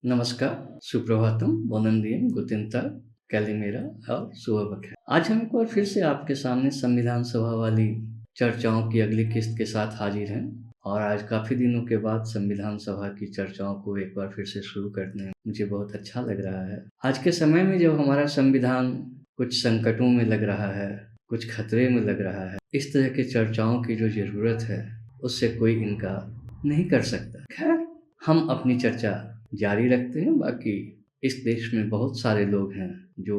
नमस्कार, सुप्रभातम, बोनन दियम, गुतिन ताग, कैलिमेरा और सुबह बखैर। आज हम एक बार फिर से आपके सामने संविधान सभा वाली चर्चाओं की अगली किस्त के साथ हाजिर हैं और आज काफ़ी दिनों के बाद संविधान सभा की चर्चाओं को एक बार फिर से शुरू करने में मुझे बहुत अच्छा लग रहा है। आज के समय में जब हमारा संविधान कुछ संकटों में लग रहा है, कुछ खतरे में लग रहा है, इस तरह की चर्चाओं की जो ज़रूरत है उससे कोई इनकार नहीं कर सकता। खैर, हम अपनी चर्चा जारी रखते हैं। बाकी इस देश में बहुत सारे लोग हैं जो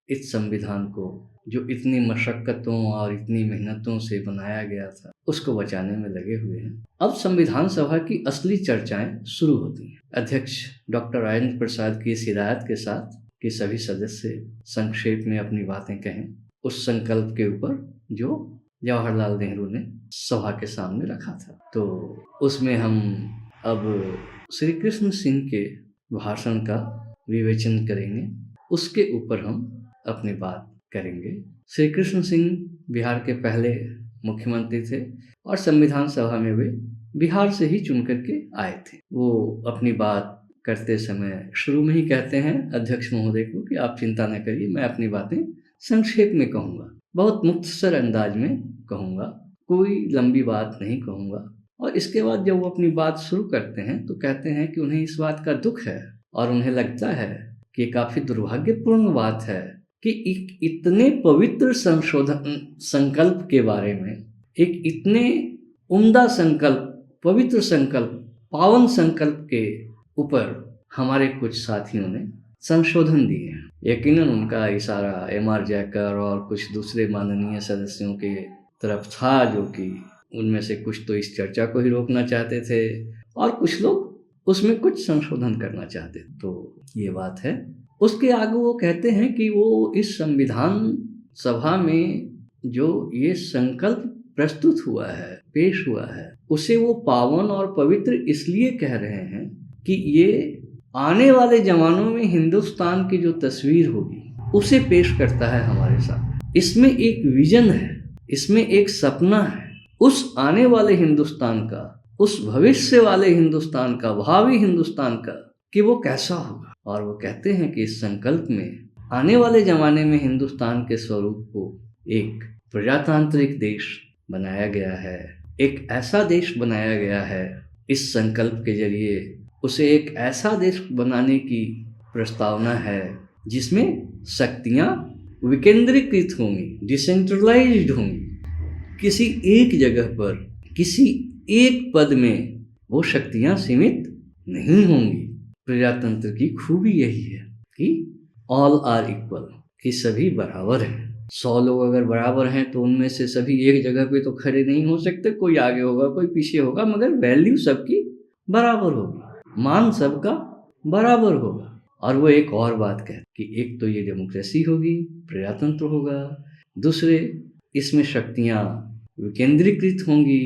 इस संविधान को, जो इतनी मशक्क़तों और इतनी मेहनतों से बनाया गया था, उसको बचाने में लगे हुए हैं। अब संविधान सभा की असली चर्चाएं शुरू होती हैं। अध्यक्ष डॉक्टर राजेंद्र प्रसाद की इस हिदायत के साथ कि सभी सदस्य संक्षेप में अपनी बातें कहें, उस संकल्प के ऊपर जो जवाहरलाल नेहरू ने सभा के सामने रखा था। तो उसमें हम अब श्री कृष्ण सिंह के भाषण का विवेचन करेंगे, उसके ऊपर हम अपनी बात करेंगे। श्री कृष्ण सिंह बिहार के पहले मुख्यमंत्री थे और संविधान सभा में वे बिहार से ही चुन करके आए थे। वो अपनी बात करते समय शुरू में ही कहते हैं अध्यक्ष महोदय को कि आप चिंता न करिए, मैं अपनी बातें संक्षेप में कहूँगा, बहुत मुख्तसर अंदाज में कहूँगा, कोई लंबी बात नहीं कहूँगा। और इसके बाद जब वो अपनी बात शुरू करते हैं तो कहते हैं कि उन्हें इस बात का दुख है और उन्हें लगता है कि काफ़ी दुर्भाग्यपूर्ण बात है कि एक इतने पवित्र संकल्प के बारे में, एक इतने उम्दा संकल्प, पवित्र संकल्प, पावन संकल्प के ऊपर हमारे कुछ साथियों ने संशोधन दिए हैं। यकीनन उनका इशारा एम.आर. जैकर और कुछ दूसरे माननीय सदस्यों के तरफ था, जो कि उनमें से कुछ तो इस चर्चा को ही रोकना चाहते थे और कुछ लोग उसमें कुछ संशोधन करना चाहते थे। तो ये बात है। उसके आगे वो कहते हैं कि वो इस संविधान सभा में जो ये संकल्प प्रस्तुत हुआ है, पेश हुआ है, उसे वो पावन और पवित्र इसलिए कह रहे हैं कि ये आने वाले ज़मानों में हिंदुस्तान की जो तस्वीर होगी उसे पेश करता है हमारे साथ। इसमें एक विजन है, इसमें एक सपना है उस आने वाले हिंदुस्तान का, उस भविष्य वाले हिंदुस्तान का, भावी हिंदुस्तान का, कि वो कैसा होगा। और वो कहते हैं कि इस संकल्प में आने वाले ज़माने में हिंदुस्तान के स्वरूप को एक प्रजातांत्रिक देश बनाया गया है, एक ऐसा देश बनाया गया है। इस संकल्प के जरिए उसे एक ऐसा देश बनाने की प्रस्तावना है जिसमें शक्तियाँ विकेंद्रीकृत होंगी, डिसेंट्रलाइज्ड होंगी। किसी एक जगह पर, किसी एक पद में वो शक्तियाँ सीमित नहीं होंगी। प्रजातंत्र की खूबी यही है कि ऑल आर इक्वल, कि सभी बराबर हैं। 100 लोग अगर बराबर हैं तो उनमें से सभी एक जगह पे तो खड़े नहीं हो सकते, कोई आगे होगा, कोई पीछे होगा, मगर वैल्यू सबकी बराबर होगी, मान सबका बराबर होगा। और वो एक और बात कहते कि एक तो ये डेमोक्रेसी होगी, प्रजातंत्र होगा, दूसरे इसमें शक्तियाँ विकेंद्रीकृत होंगी,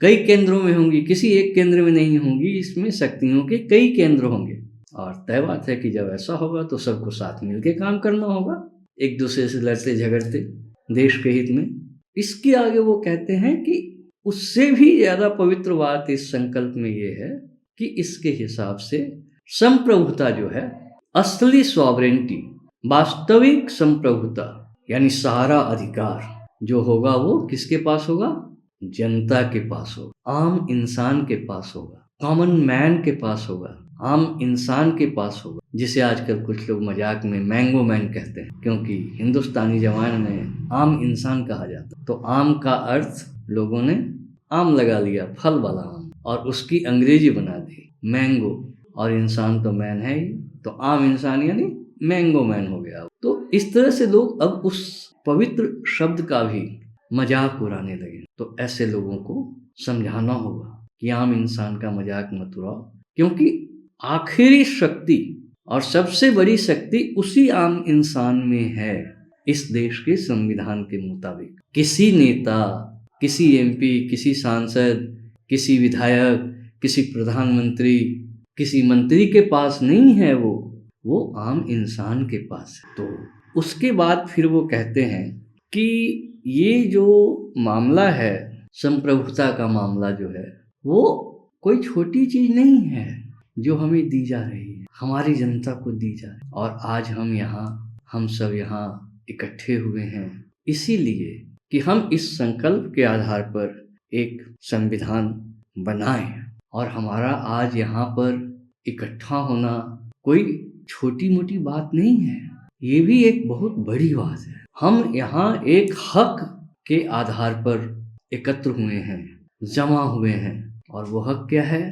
कई केंद्रों में होंगी, किसी एक केंद्र में नहीं होंगी, इसमें शक्तियों के कई केंद्र होंगे। और तय बात है कि जब ऐसा होगा तो सबको साथ मिलकर काम करना होगा, एक दूसरे से लड़ते झगड़ते देश के हित में। इसके आगे वो कहते हैं कि उससे भी ज़्यादा पवित्र बात इस संकल्प में ये है कि इसके हिसाब से संप्रभुता जो है, असली सॉवरेंटी, वास्तविक संप्रभुता, यानी सारा अधिकार जो होगा वो किसके पास होगा? जनता के पास होगा, आम इंसान के पास होगा, कॉमन मैन के पास होगा, आम इंसान के पास होगा, जिसे आजकल कुछ लोग मजाक में मैंगो मैन कहते हैं, क्योंकि हिंदुस्तानी जवान में आम इंसान कहा जाता। तो आम का अर्थ लोगों ने आम लगा लिया, फल वाला आम, और उसकी अंग्रेजी बना दी मैंगो, और इंसान तो मैन है ही, तो आम इंसान यानी मैंगो मैन हो गया। तो इस तरह से लोग अब उस पवित्र शब्द का भी मजाक उड़ाने लगे। तो ऐसे लोगों को समझाना होगा कि आम इंसान का मजाक मत उड़ाओ, क्योंकि आखिरी शक्ति और सबसे बड़ी शक्ति उसी आम इंसान में है। इस देश के संविधान के मुताबिक किसी नेता, किसी एमपी, किसी सांसद, किसी विधायक, किसी प्रधानमंत्री, किसी मंत्री के पास नहीं है, वो आम इंसान के पास है। तो उसके बाद फिर वो कहते हैं कि ये जो मामला है, संप्रभुता का मामला जो है, वो कोई छोटी चीज़ नहीं है जो हमें दी जा रही है। हमारी जनता को दी जाए। और आज हम सब यहाँ इकट्ठे हुए हैं इसीलिए कि हम इस संकल्प के आधार पर एक संविधान बनाएं। और हमारा आज यहाँ पर इकट्ठा होना कोई छोटी मोटी बात नहीं है, ये भी एक बहुत बड़ी बात है। हम यहाँ एक हक के आधार पर एकत्र हुए हैं, जमा हुए हैं। और वो हक क्या है?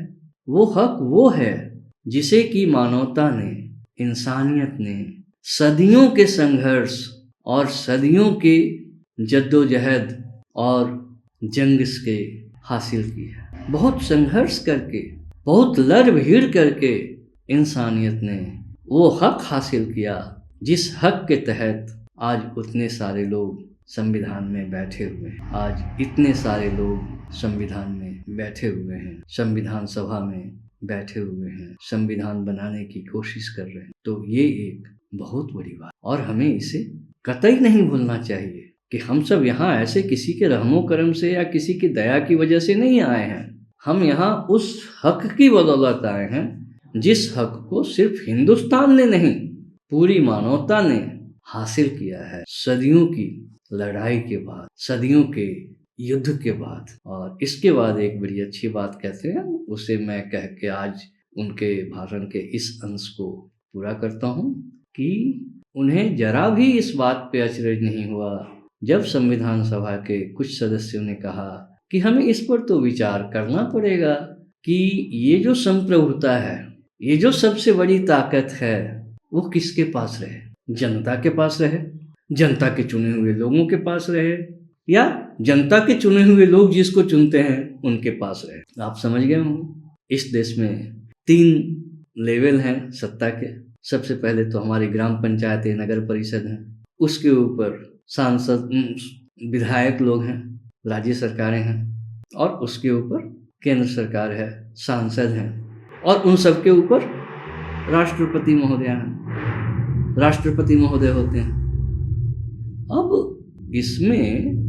वो हक वो है जिसे कि मानवता ने, इंसानियत ने सदियों के संघर्ष और सदियों के जद्दोजहद और जंग से हासिल की है। बहुत संघर्ष करके, बहुत लड़ भीड़ करके इंसानियत ने वो हक हासिल किया जिस हक के तहत आज उतने सारे लोग संविधान में बैठे हुए हैं। आज इतने सारे लोग संविधान में बैठे हुए हैं, संविधान सभा में बैठे हुए हैं, संविधान बनाने की कोशिश कर रहे हैं। तो ये एक बहुत बड़ी बात, और हमें इसे कतई नहीं भूलना चाहिए कि हम सब यहाँ ऐसे किसी के रहमो करम से या किसी की दया की वजह से नहीं आए हैं। हम यहाँ उस हक की बदौलत आए हैं जिस हक को सिर्फ हिंदुस्तान ने नहीं, पूरी मानवता ने हासिल किया है सदियों की लड़ाई के बाद, सदियों के युद्ध के बाद। और इसके बाद एक बड़ी अच्छी बात कहते हैं, उसे मैं कह के आज उनके भाषण के इस अंश को पूरा करता हूँ कि उन्हें जरा भी इस बात पे अचरज नहीं हुआ जब संविधान सभा के कुछ सदस्यों ने कहा कि हमें इस पर तो विचार करना पड़ेगा कि ये जो संप्रभुता है, ये जो सबसे बड़ी ताकत है, वो किसके पास रहे? जनता के पास रहे, जनता के चुने हुए लोगों के पास रहे, या जनता के चुने हुए लोग जिसको चुनते हैं उनके पास रहे। आप समझ गए होंगे। इस देश में 3 लेवल हैं सत्ता के। सबसे पहले तो हमारी ग्राम पंचायतें, नगर परिषद हैं, उसके ऊपर सांसद, विधायक लोग हैं, राज्य सरकारें हैं, और उसके ऊपर केंद्र सरकार है, सांसद हैं, और उन सब के ऊपर राष्ट्रपति महोदय हैं, राष्ट्रपति महोदय होते हैं। अब इसमें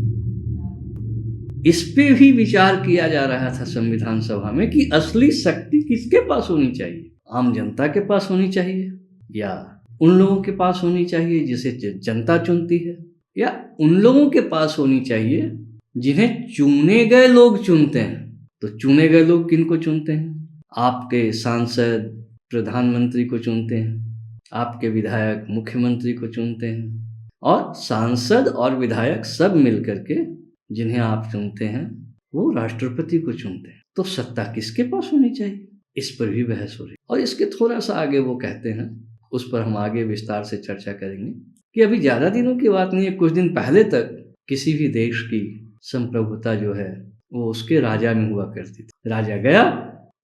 इस पे भी विचार किया जा रहा था संविधान सभा में कि असली शक्ति किसके पास होनी चाहिए? आम जनता के पास होनी चाहिए, या उन लोगों के पास होनी चाहिए जिसे जनता चुनती है, या उन लोगों के पास होनी चाहिए जिन्हें चुने गए लोग चुनते हैं? तो चुने गए लोग किनको चुनते हैं? आपके सांसद प्रधानमंत्री को चुनते हैं, आपके विधायक मुख्यमंत्री को चुनते हैं, और सांसद और विधायक सब मिलकर के जिन्हें आप चुनते हैं वो राष्ट्रपति को चुनते हैं। तो सत्ता किसके पास होनी चाहिए? इस पर भी बहस हो रही। और इसके थोड़ा सा आगे वो कहते हैं, उस पर हम आगे विस्तार से चर्चा करेंगे, कि अभी ज़्यादा दिनों की बात नहीं है, कुछ दिन पहले तक किसी भी देश की संप्रभुता जो है वो उसके राजा में हुआ करती थी। राजा गया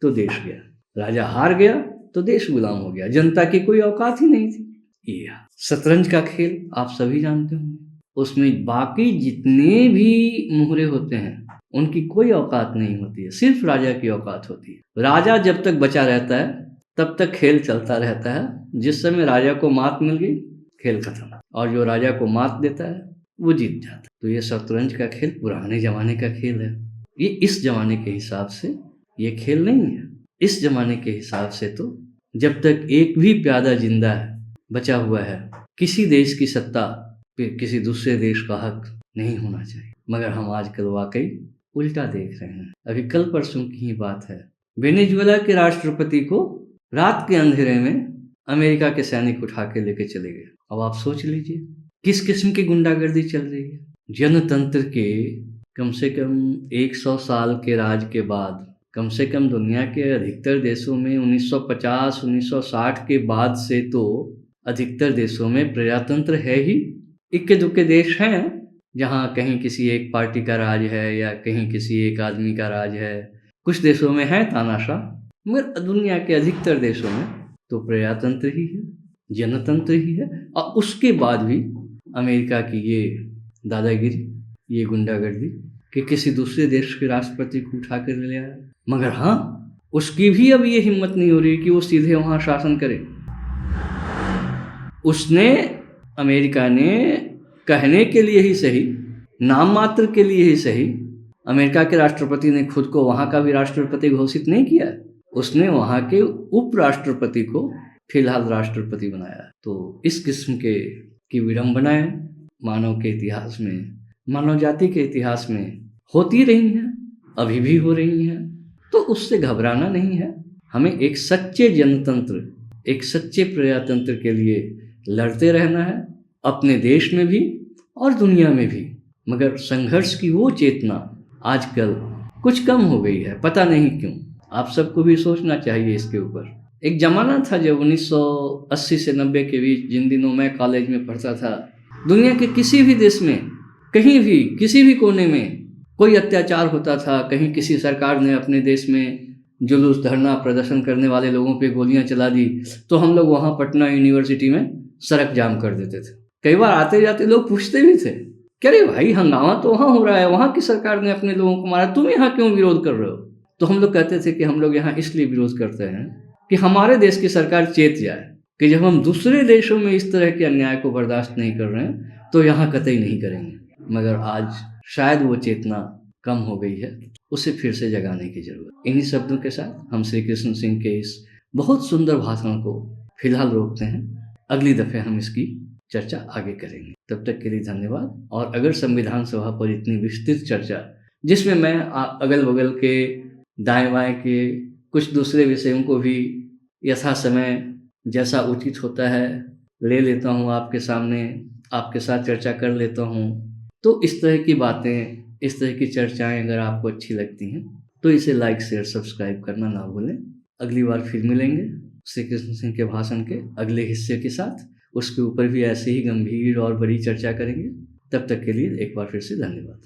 तो देश गया, राजा हार गया तो देश गुलाम हो गया, जनता की कोई औकात ही नहीं थी। ये शतरंज का खेल आप सभी जानते होंगे, उसमें बाकी जितने भी मुहरे होते हैं उनकी कोई औकात नहीं होती है, सिर्फ राजा की औकात होती है। राजा जब तक बचा रहता है तब तक खेल चलता रहता है, जिस समय राजा को मात मिल गई खेल खत्म, और जो राजा को मात देता है वो जीत जाता है। तो ये शतरंज का खेल पुराने जमाने का खेल है। ये इस जमाने के हिसाब से ये खेल नहीं है। इस जमाने के हिसाब से तो जब तक एक भी प्यादा जिंदा है, बचा हुआ है, किसी देश की सत्ता पे किसी दूसरे देश का हक नहीं होना चाहिए। मगर हम आजकल वाकई उल्टा देख रहे हैं। अभी कल परसों की ही बात है, वेनेजुएला के राष्ट्रपति को रात के अंधेरे में अमेरिका के सैनिक उठा के लेके चले गए। अब आप सोच लीजिए किस किस्म की गुंडागर्दी चल रही है। जनतंत्र के कम से कम 100 साल के राज के बाद, कम से कम दुनिया के अधिकतर देशों में 1950-1960 के बाद से तो अधिकतर देशों में प्रजातंत्र है ही। इक्के दुक्के देश हैं जहाँ कहीं किसी एक पार्टी का राज है या कहीं किसी एक आदमी का राज है। कुछ देशों में है तानाशाह, मगर दुनिया के अधिकतर देशों में तो प्रजातंत्र ही है, जनतंत्र ही है। और उसके बाद भी अमेरिका की ये दादागिरी, ये गुंडागर्दी कि किसी दूसरे देश के राष्ट्रपति को उठा कर ले आया। मगर हाँ, उसकी भी अब ये हिम्मत नहीं हो रही कि वो सीधे वहाँ शासन करे। उसने, अमेरिका ने कहने के लिए ही सही, नाम मात्र के लिए ही सही, अमेरिका के राष्ट्रपति ने खुद को वहाँ का भी राष्ट्रपति घोषित नहीं किया। उसने वहाँ के उपराष्ट्रपति को फिलहाल राष्ट्रपति बनाया। तो इस किस्म की विडंबनाएं मानव के इतिहास में, मानव जाति के इतिहास में होती रही हैं, अभी भी हो रही हैं। तो उससे घबराना नहीं है। हमें एक सच्चे जनतंत्र, एक सच्चे प्रजातंत्र के लिए लड़ते रहना है, अपने देश में भी और दुनिया में भी। मगर संघर्ष की वो चेतना आजकल कुछ कम हो गई है, पता नहीं क्यों। आप सबको भी सोचना चाहिए इसके ऊपर। एक ज़माना था जब 1980 से 90 के बीच, जिन दिनों मैं कॉलेज में पढ़ता था, दुनिया के किसी भी देश में, कहीं भी, किसी भी कोने में कोई अत्याचार होता था, कहीं किसी सरकार ने अपने देश में जुलूस, धरना, प्रदर्शन करने वाले लोगों पे गोलियां चला दी, तो हम लोग वहाँ पटना यूनिवर्सिटी में सड़क जाम कर देते थे। कई बार आते जाते लोग पूछते भी थे कि अरे भाई, हंगामा तो वहाँ हो रहा है, वहाँ की सरकार ने अपने लोगों को मारा, तुम यहाँ क्यों विरोध कर रहे हो? तो हम लोग कहते थे कि हम लोग यहाँ इसलिए विरोध करते हैं कि हमारे देश की सरकार चेत जाए कि जब हम दूसरे देशों में इस तरह के अन्याय को बर्दाश्त नहीं कर रहे हैं तो यहाँ कतई नहीं करेंगे। मगर आज शायद वो चेतना कम हो गई है, उसे फिर से जगाने की जरूरत। इन्हीं शब्दों के साथ हम श्री कृष्ण सिंह के इस बहुत सुंदर भाषण को फिलहाल रोकते हैं। अगली दफे हम इसकी चर्चा आगे करेंगे। तब तक के लिए धन्यवाद। और अगर संविधान सभा पर इतनी विस्तृत चर्चा, जिसमें मैं अगल बगल के, दाएं बाएं के कुछ दूसरे विषयों को भी यथा समय जैसा उचित होता है ले लेता हूँ आपके सामने, आपके साथ चर्चा कर लेता हूँ, तो इस तरह की बातें, इस तरह की चर्चाएं अगर आपको अच्छी लगती हैं तो इसे लाइक, शेयर, सब्सक्राइब करना ना भूलें। अगली बार फिर मिलेंगे श्री कृष्ण सिंह के भाषण के अगले हिस्से के साथ। उसके ऊपर भी ऐसे ही गंभीर और बड़ी चर्चा करेंगे। तब तक के लिए एक बार फिर से धन्यवाद।